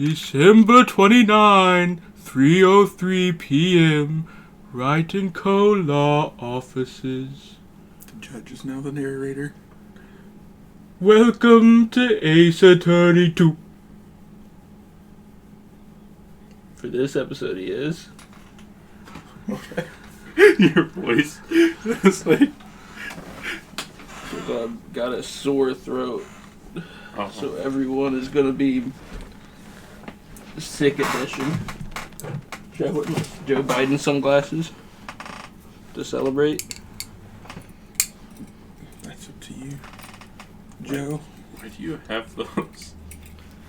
December 29, 3:03 p.m., Wright & Co. Law Offices. The judge is now the narrator. Welcome to Ace Attorney 2. For this episode, he is. Okay. Your voice is like... I've got a sore throat. Uh-huh. So everyone is going to be sick edition. Should I wear my Joe Biden sunglasses to celebrate? That's up to you, Joe. Why do you have those?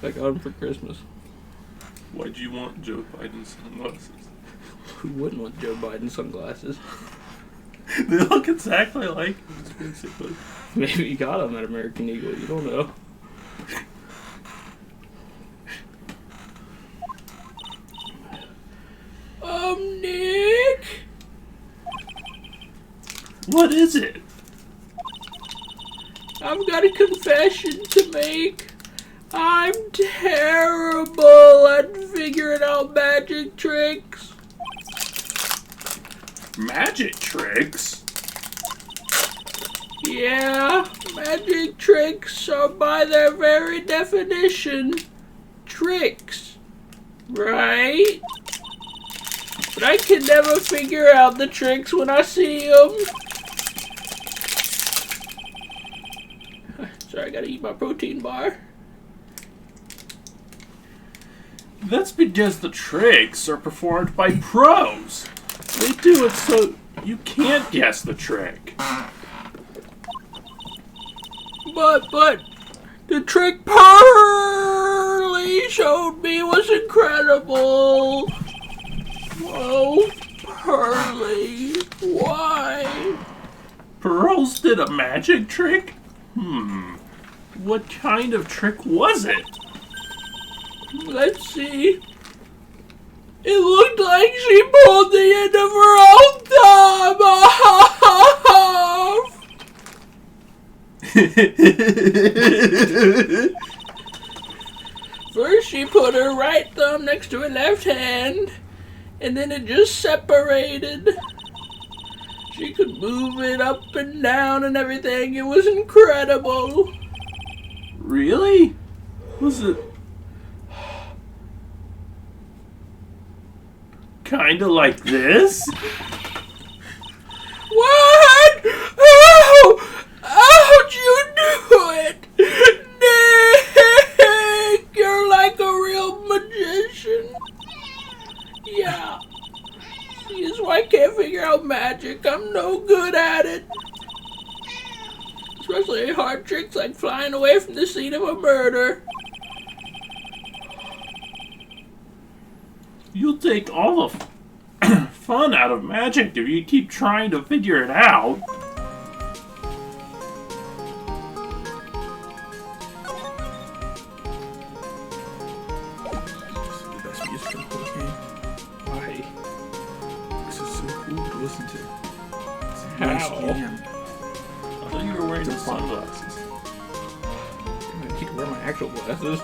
I got them for Christmas. Why do you want Joe Biden sunglasses? Who wouldn't want Joe Biden sunglasses? They look exactly like him, basically. Maybe you got them at American Eagle. You don't know. Nick? What is it? I've got a confession to make. I'm terrible at figuring out magic tricks. Magic tricks? Yeah, magic tricks are by their very definition tricks, right? But I can never figure out the tricks when I see them. Sorry, I gotta eat my protein bar. That's because the tricks are performed by pros. They do it so you can't guess the trick. But the trick Pearly showed me was incredible. Oh, Pearly, why? Pearls did a magic trick? What kind of trick was it? Let's see. It looked like she pulled the end of her own thumb off. First, she put her right thumb next to her left hand, and then it just separated. She could move it up and down and everything. It was incredible. Really? Was it kinda like this? What? Oh! How'd you do it? Nick! You're like a real magician. Yeah. See, that's why I can't figure out magic. I'm no good at it. Especially hard tricks like flying away from the scene of a murder. You'll take all the fun out of magic if you keep trying to figure it out. This is the best music in the whole game. Why? This is so cool to listen to. It's a How? nice jam. I thought you were wearing the sunglasses. I need to wear my actual glasses.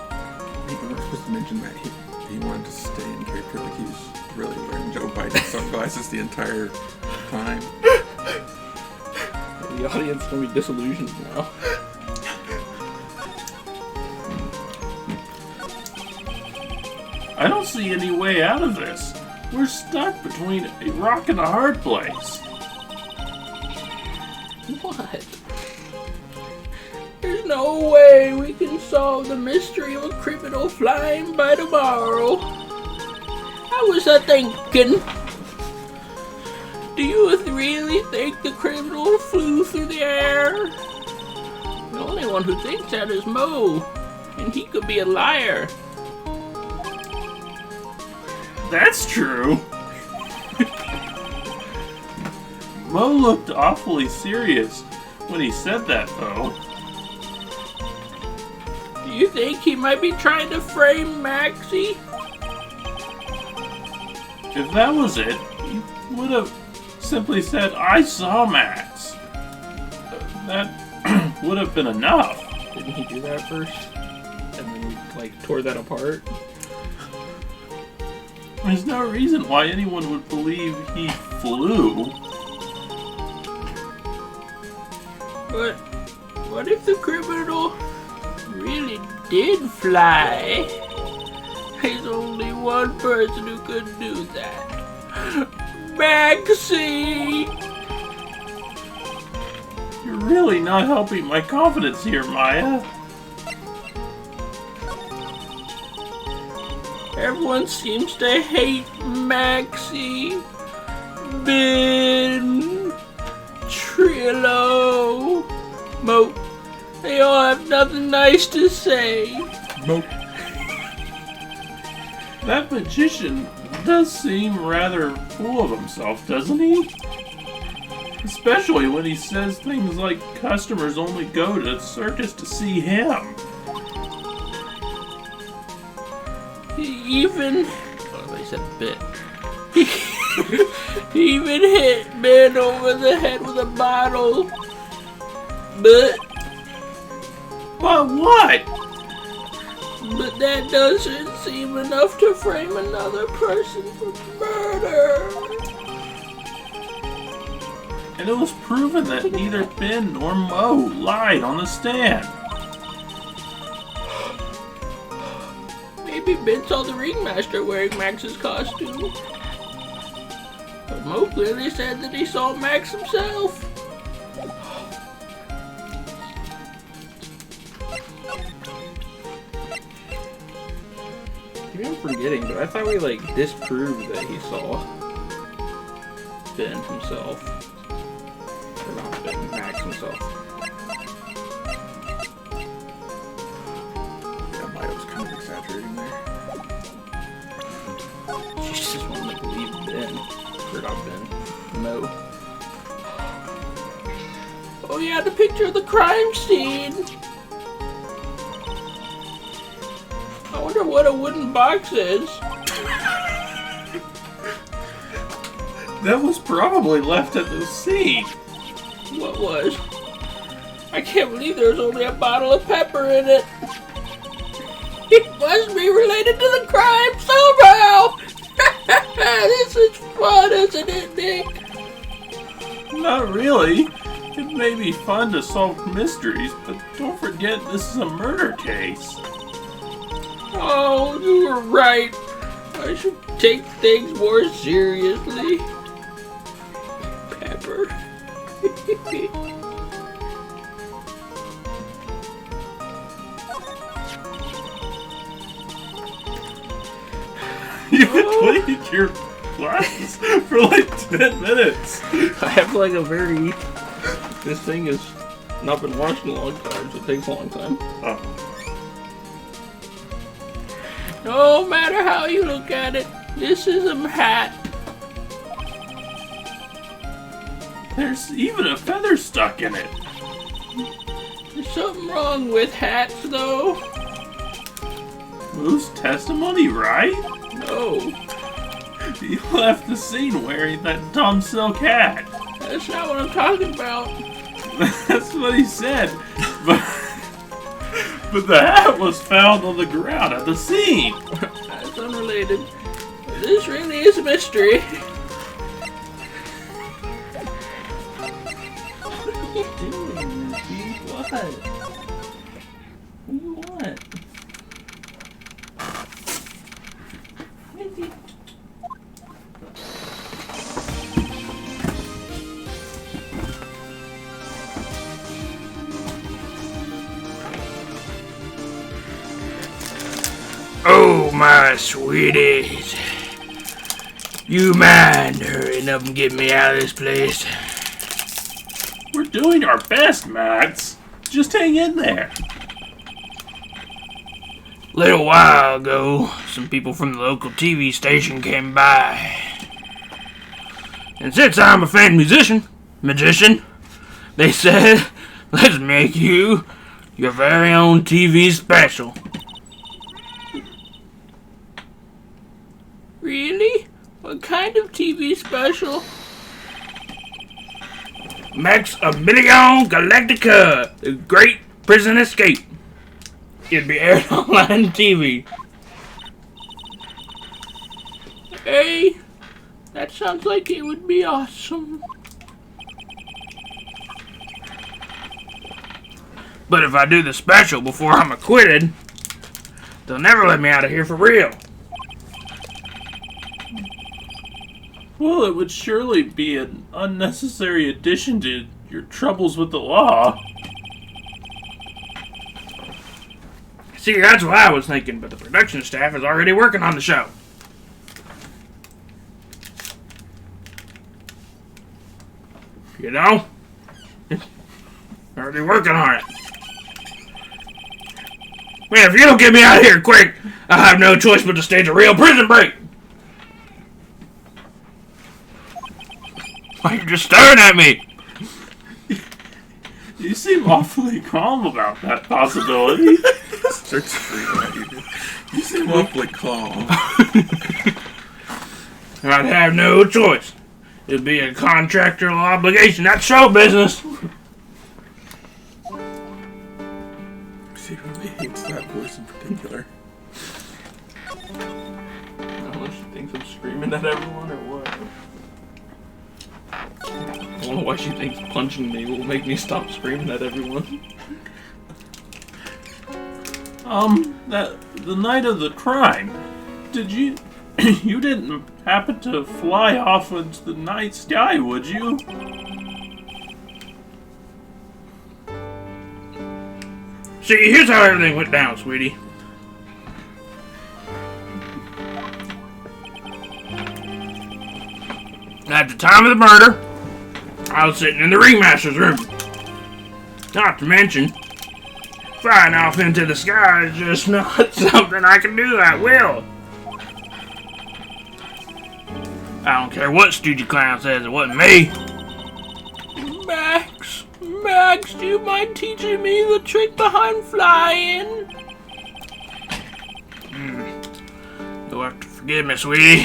We were supposed to mention that he wanted to stay in character like he was really wearing Joe Biden sunglasses the entire time. The audience is going to be disillusioned now. I don't see any way out of this. We're stuck between a rock and a hard place. What? There's no way we can solve the mystery of a criminal flying by tomorrow. I was thinking, do you really think the criminal flew through the air? The only one who thinks that is Mo, and he could be a liar. That's true. Mo looked awfully serious when he said that, though. Do you think he might be trying to frame Maxie? If that was it, he would have simply said, "I saw Max." That would have been enough. Didn't he do that first? And then we, tore that apart? There's no reason why anyone would believe he flew. But what if the criminal really did fly? There's only one person who could do that. Maxie! You're really not helping my confidence here, Maya. Everyone seems to hate Maxie, Ben, Trillo, Mope. They all have nothing nice to say. Nope. That magician does seem rather full of himself, doesn't he? Especially when he says things like customers only go to the circus to see him. He even... Oh, they said Ben. He even hit Ben over the head with a bottle. But What? that doesn't seem enough to frame another person for murder. And it was proven that neither Ben nor Mo lied on the stand. Maybe Ben saw the ringmaster wearing Max's costume. But Mo clearly said that he saw Max himself. Maybe I'm forgetting, but I thought we disproved that he saw Ben himself. Or not Ben, Max himself. Yeah, Maya was kind of exaggerating there. She just wanted to believe Ben. Or not Ben. No. Oh yeah, the picture of the crime scene! I wonder what a wooden box is. That was probably left at the scene. What was? I can't believe there's only a bottle of pepper in it. It must be related to the crime somehow! This is fun, isn't it, Nick? Not really. It may be fun to solve mysteries, but don't forget this is a murder case. Oh, you were right. I should take things more seriously. Pepper. You cleaned your glasses for like 10 minutes. I have like a very... This thing has not been washed in a long time, so it takes a long time. Oh. No matter how you look at it, this is a hat. There's even a feather stuck in it. There's something wrong with hats, though. Whose testimony, right? No, He left the scene wearing that dumb silk hat. that's not what I'm talking about. That's what he said. But the hat was found on the ground at the scene. That's unrelated. This really is a mystery. What are you doing, Missy? What? What do you want? Missy. Oh, my sweeties. You mind hurrying up and get me out of this place? We're doing our best, Max. Just hang in there. A little while ago, some people from the local TV station came by. And since I'm a famed magician, they said, let's make you your very own TV special. Really? What kind of TV special? Max a Million Galactica, the Great Prison Escape. It'd be aired on online TV. Okay. That sounds like it would be awesome. But if I do the special before I'm acquitted, they'll never let me out of here for real. Well, it would surely be an unnecessary addition to your troubles with the law. See, that's what I was thinking, but the production staff is already working on the show. You know? Already working on it. Man, if you don't get me out of here quick, I'll have no choice but to stage a real prison break. Why are you just staring at me? You seem awfully calm about that possibility. Start screaming at you. You seem awfully calm. I'd have no choice. It'd be a contractual obligation. That's show business. She really hates that voice in particular. I don't know if she thinks I'm screaming at everyone or what. I don't know why she thinks punching me will make me stop screaming at everyone. The night of the crime, did you... you didn't happen to fly off into the night sky, would you? See, here's how everything went down, sweetie. At the time of the murder, I was sitting in the ringmaster's room. Not to mention, flying off into the sky is just not something I can do at will. I don't care what stoogie clown says, it wasn't me. Max, do you mind teaching me the trick behind flying? You'll have to forgive me, sweetie.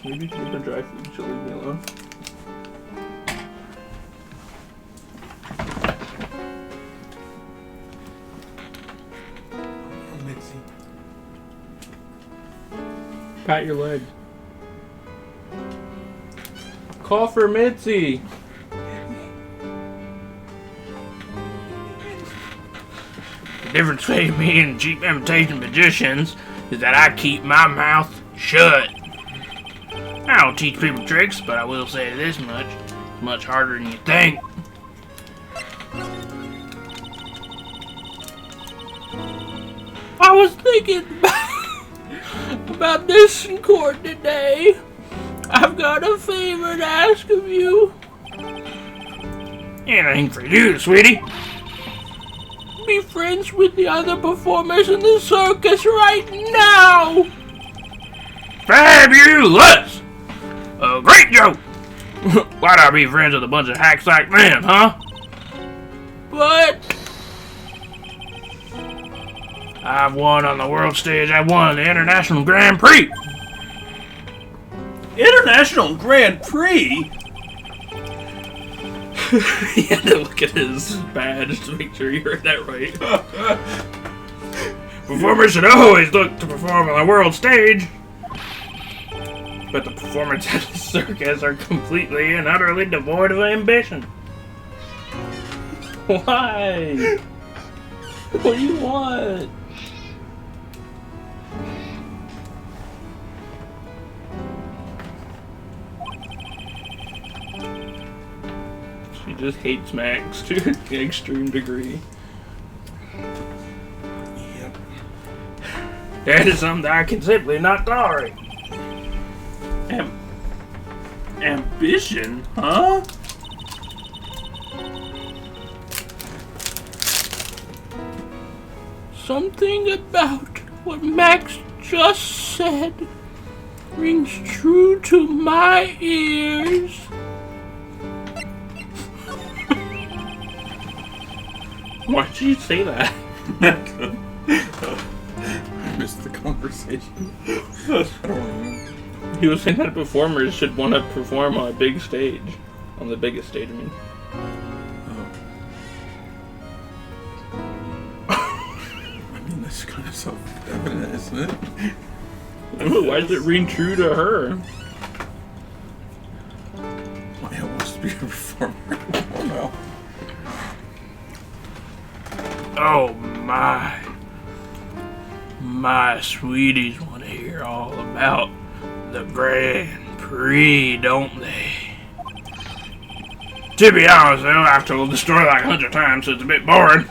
Maybe if you can dry food, she'll leave me alone. Mitzi. Pat your leg. Call for Mitzi. The difference between me and cheap imitation magicians is that I keep my mouth shut. I don't teach people tricks, but I will say this much. It's much harder than you think. I was thinking about this in court today. I've got a favor to ask of you. Anything for you, sweetie. Be friends with the other performers in the circus right now. Fabulous! A great joke! Why'd I be friends with a bunch of hacks like them, huh? But I've won on the world stage. I won the International Grand Prix. International Grand Prix? He had to look at his badge to make sure you heard that right. Performers should always look to perform on the world stage. But the performers at the circus are completely and utterly devoid of ambition. Why? What do you want? She just hates Max to an extreme degree. Yep. That is something I can simply not tolerate. Ambition, huh? Something about what Max just said rings true to my ears. Why'd you say that? I missed the conversation. I don't know. He was saying that performers should want to perform on a big stage. On the biggest stage, I mean. I mean, that's kind of self-evident, isn't it? Why does it ring true to her? My wants to be a performer. Oh no. Oh my. My sweeties want to hear all about the Grand Prix, don't they? To be honest though, I've told the story like 100 times, so it's a bit boring.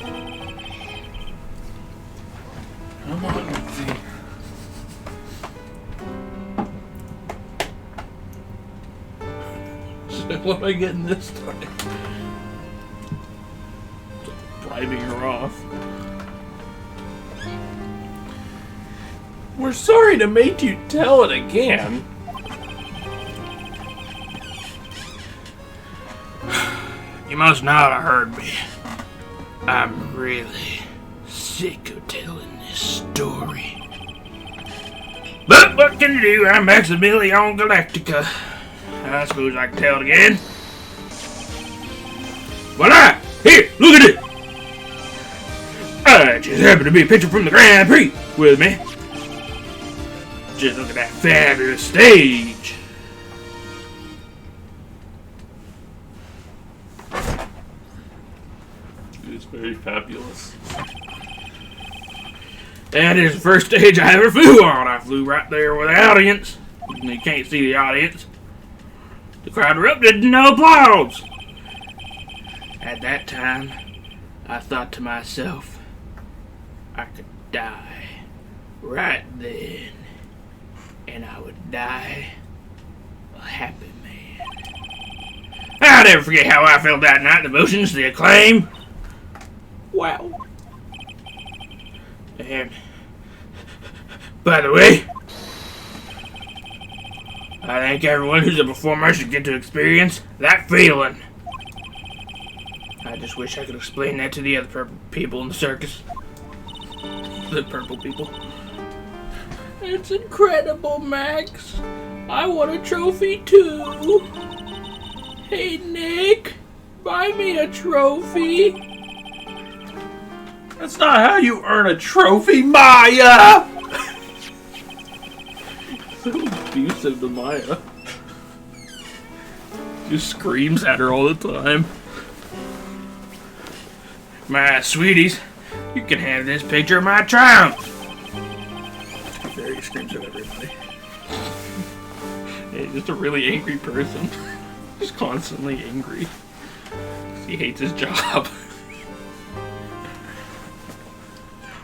Come on, let's see. So what am I getting this time? Driving her off. We're sorry to make you tell it again. You must not have heard me. I'm really sick of telling this story. But what can you do? I'm accidentally on Galactica. I suppose I can tell it again. Voila! Here, look at it! I just happened to be a picture from the Grand Prix with me. Just look at that fabulous stage. It's very fabulous. That is the first stage I ever flew on. I flew right there with the audience. You can't see the audience. The crowd erupted in applause. At that time, I thought to myself, I could die right then. And I would die a happy man. I'll never forget how I felt that night. The emotions, the acclaim. Wow. And, by the way, I think everyone who's a performer should get to experience that feeling. I just wish I could explain that to the other purple people in the circus. The purple people. It's incredible, Max. I want a trophy too. Hey, Nick, buy me a trophy. That's not how you earn a trophy, Maya! So abusive to Maya. Just screams at her all the time. My sweeties, you can have this picture of my triumph. Very screams at everybody. He's just a really angry person. Just constantly angry. He hates his job.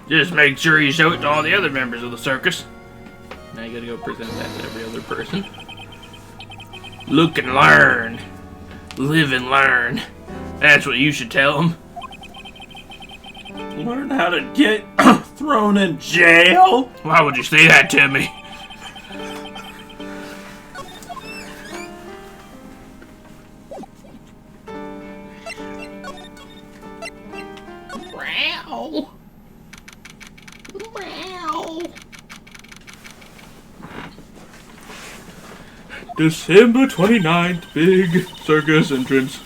Just make sure you show it to all the other members of the circus. Now you gotta go present that to every other person. Look and learn. Live and learn. That's what you should tell them. Learn how to get thrown in jail? Why would you say that to me? Meow. Meow. December 29th, big circus entrance.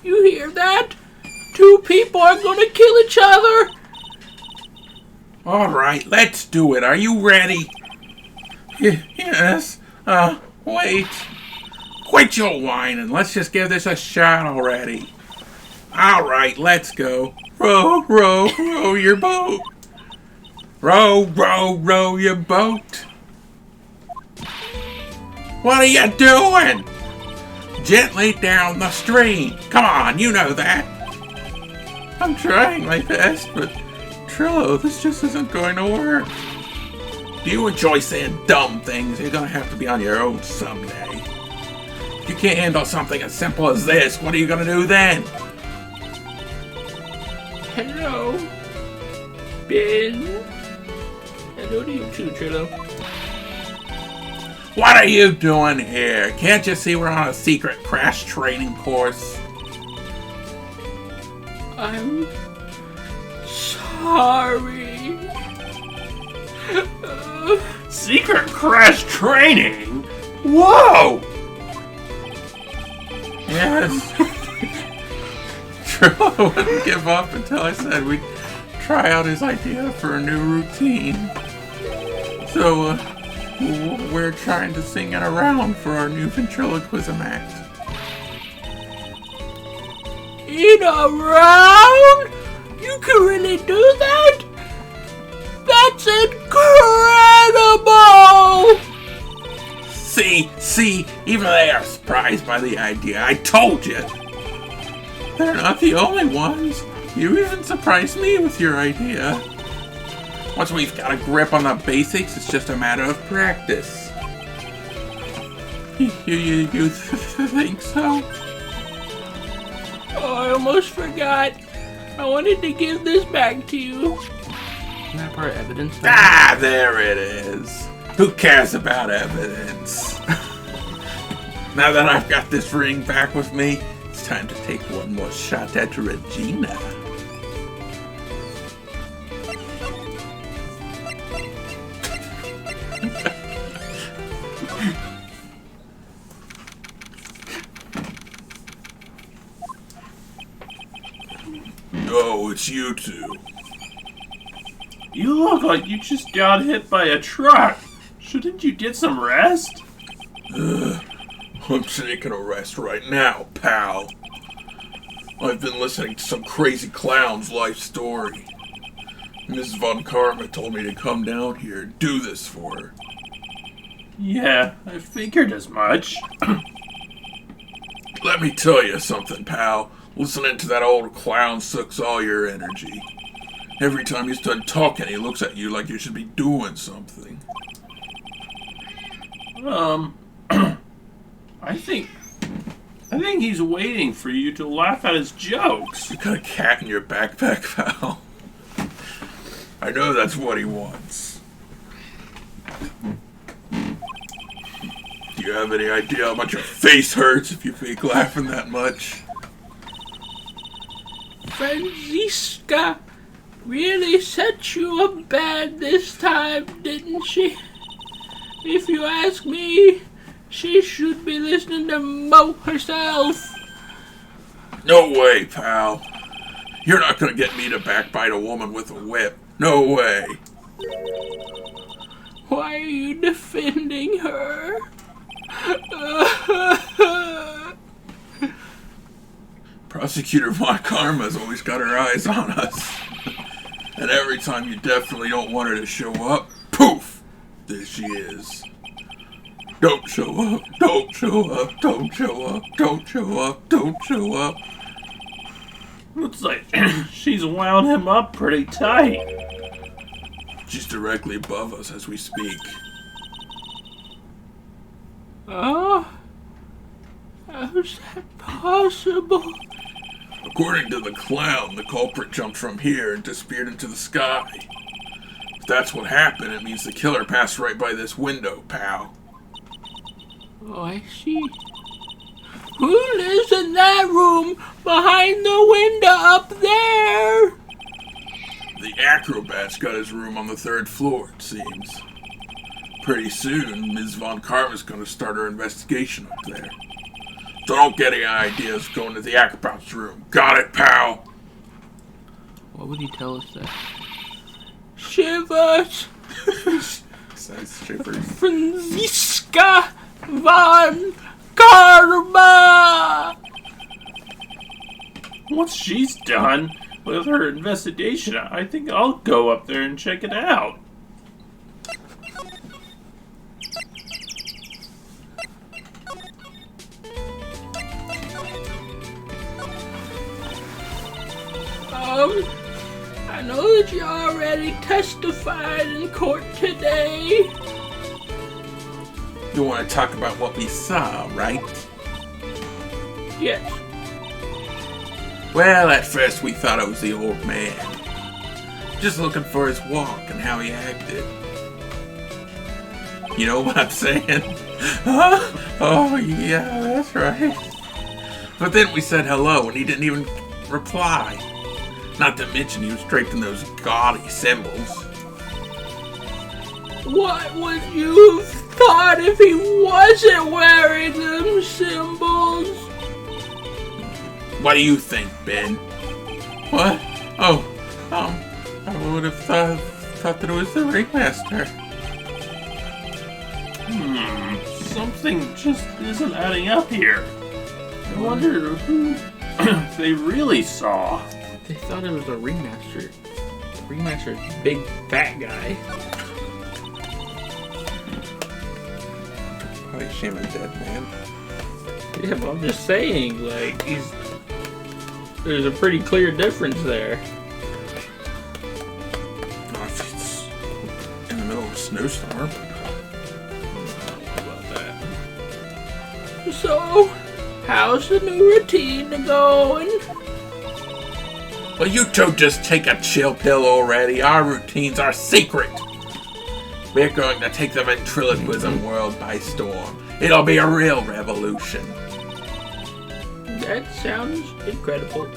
You hear that? 2 people are gonna kill each other. All right, let's do it. Are you ready? Yes. Wait. Quit your whining. Let's just give this a shot already. All right, let's go. Row, row, row your boat. Row, row, row your boat. What are you doing? Gently down the stream. Come on, you know that. I'm trying my best, but Trillo, this just isn't going to work. You enjoy saying dumb things, you're gonna have to be on your own someday. If you can't handle something as simple as this, what are you gonna do then? Hello, Ben. Hello to you too, Trillo. What are you doing here? Can't you see we're on a secret crash training course? I'm sorry. Secret crash training? Whoa! Yes. Trillo wouldn't give up until I said we'd try out his idea for a new routine. So, we're trying to sing it around for our new ventriloquism act. In a round? You can really do that? That's incredible! See, even they are surprised by the idea. I told you. They're not the only ones. You even surprised me with your idea. Once we've got a grip on the basics, it's just a matter of practice. You think so? Oh, I almost forgot. I wanted to give this back to you. Isn't that part of evidence? Ah, there it is. Who cares about evidence? Now that I've got this ring back with me, it's time to take one more shot at Regina. Oh, it's you two. You look like you just got hit by a truck. Shouldn't you get some rest? I'm taking a rest right now, pal. I've been listening to some crazy clown's life story. Mrs. Von Karma told me to come down here and do this for her. Yeah, I figured as much. Let me tell you something, pal. Listening to that old clown sucks all your energy. Every time he's done talking, he looks at you like you should be doing something. I think he's waiting for you to laugh at his jokes. You got a cat in your backpack, pal. I know that's what he wants. Do you have any idea how much your face hurts if you fake laughing that much? Franziska really set you up bad this time, didn't she? If you ask me, she should be listening to Mo herself. No way, pal. You're not gonna get me to backbite a woman with a whip. No way. Why are you defending her? Prosecutor Von Karma's always got her eyes on us. And every time you definitely don't want her to show up, poof! There she is. Don't show up, don't show up, don't show up, don't show up, don't show up. Looks like she's wound him up pretty tight. She's directly above us as we speak. Oh? How's that possible? According to the clown, the culprit jumped from here and disappeared into the sky. If that's what happened, it means the killer passed right by this window, pal. Oh, I see. Who lives in that room behind the window up there? The acrobat's got his room on the 3rd floor, it seems. Pretty soon, Ms. Von Karma's gonna start her investigation up there. So don't get any ideas going to the acrobat's room. Got it, pal? What would he tell us that? Shivers. Says shivers. Franziska Von Karma. Once she's done with her investigation, I think I'll go up there and check it out. I know that you already testified in court today. You want to talk about what we saw, right? Yes. Well, at first we thought it was the old man. Just looking for his walk and how he acted. You know what I'm saying? Huh? Oh, yeah, that's right. But then we said hello and he didn't even reply. Not to mention he was draped in those gaudy symbols. What would you have thought if he wasn't wearing them symbols? What do you think, Ben? What? Oh, I would have thought that it was the ringmaster. Something just isn't adding up here. I wonder who they really saw. They thought it was a ringmaster. Ringmaster's big fat guy. Probably shame a dead man. Yeah, but I'm just saying, like, there's a pretty clear difference there. Not if it's in the middle of a snowstorm. So, how's the new routine going? Well, you two just take a chill pill already. Our routines are secret. We're going to take the ventriloquism world by storm. It'll be a real revolution. That sounds incredible.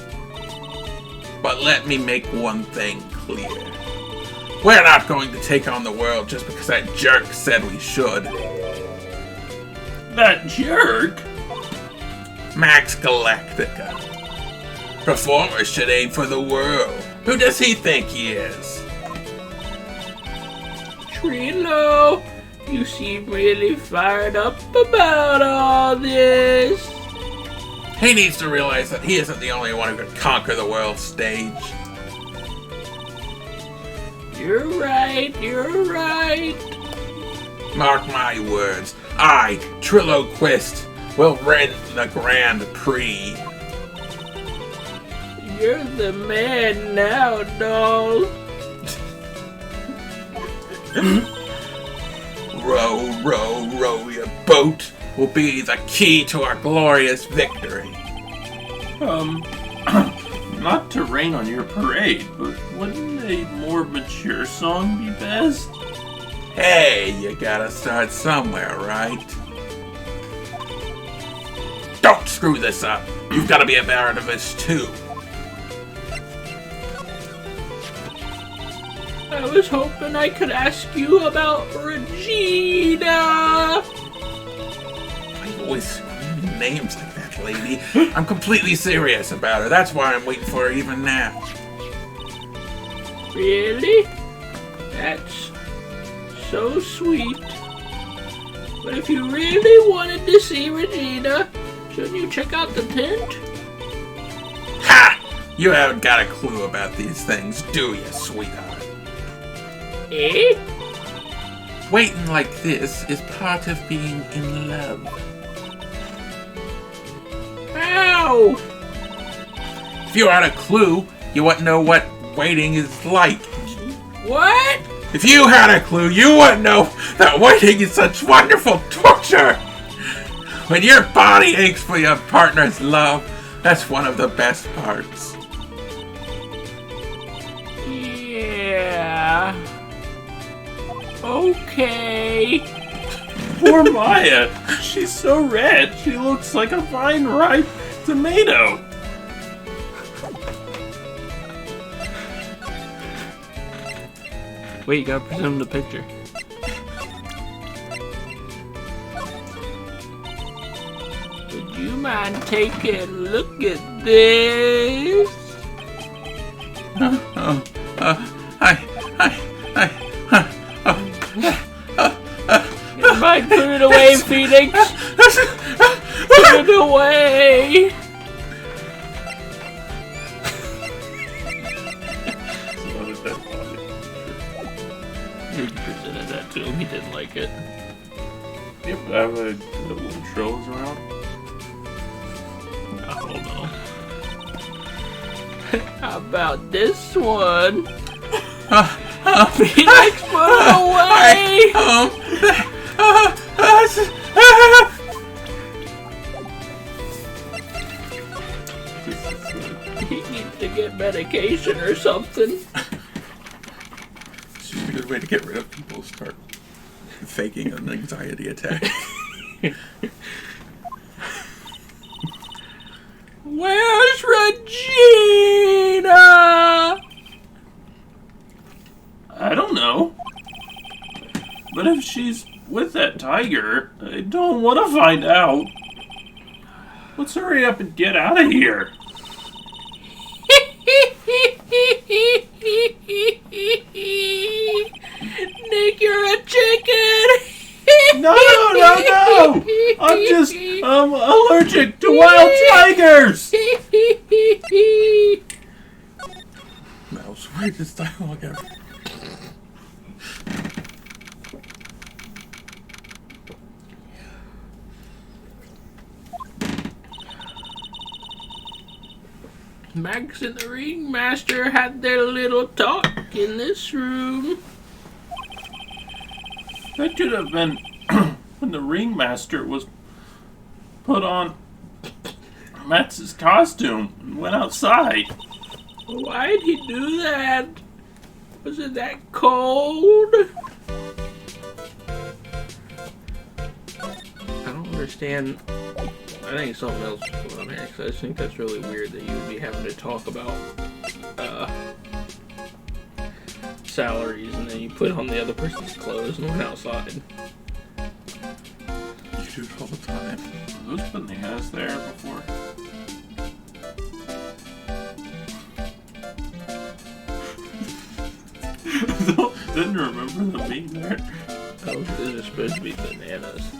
But let me make one thing clear. We're not going to take on the world just because that jerk said we should. That jerk? Max Galactica. Performers should aim for the world. Who does he think he is? Trilo, you seem really fired up about all this. He needs to realize that he isn't the only one who can conquer the world stage. You're right, you're right. Mark my words. I, Triloquist, will win the Grand Prix. You're the man now, doll. Row, row, row your boat will be the key to our glorious victory. Not to rain on your parade, but wouldn't a more mature song be best? Hey, you gotta start somewhere, right? Don't screw this up. You've gotta be a part of this too. I was hoping I could ask you about Regina. Why are you always screaming names like that, lady? I'm completely serious about her. That's why I'm waiting for her even now. Really? That's so sweet. But if you really wanted to see Regina, shouldn't you check out the tent? Ha! You haven't got a clue about these things, do you, sweetheart? Eh? Waiting like this is part of being in love. Ow! If you had a clue, you wouldn't know what waiting is like. What? If you had a clue, you wouldn't know that waiting is such wonderful torture. When your body aches for your partner's love, that's one of the best parts. Yeah. Okay. Poor Maya. She's so red. She looks like a fine ripe tomato. Wait, you gotta presume the picture. Would you mind taking a look at this? You might put it away, Phoenix. Put it away. You presented that to him, he didn't like it. Yep, I have a little trolls around. I don't know. How about this one? Phoenix, put it away. He needs to get medication or something. It's just a good way to get rid of people. Start faking an anxiety attack. Where's Regina? I don't know. But if she's with that tiger, I don't want to find out. Let's hurry up and get out of here. Nick, you're a chicken. Not I'm allergic to wild tigers. That was the weirdest dialogue ever. Max and the Ringmaster had their little talk in this room. That should have been when the ringmaster was put on Max's costume and went outside. Why'd he do that? Was it that cold? I don't understand. I think something else is going on here, because I just think that's really weird that you would be having to talk about salaries and then you put on the other person's clothes and went outside. You do it all the time. Those bananas there before. Didn't remember them being there. Those are supposed to be bananas.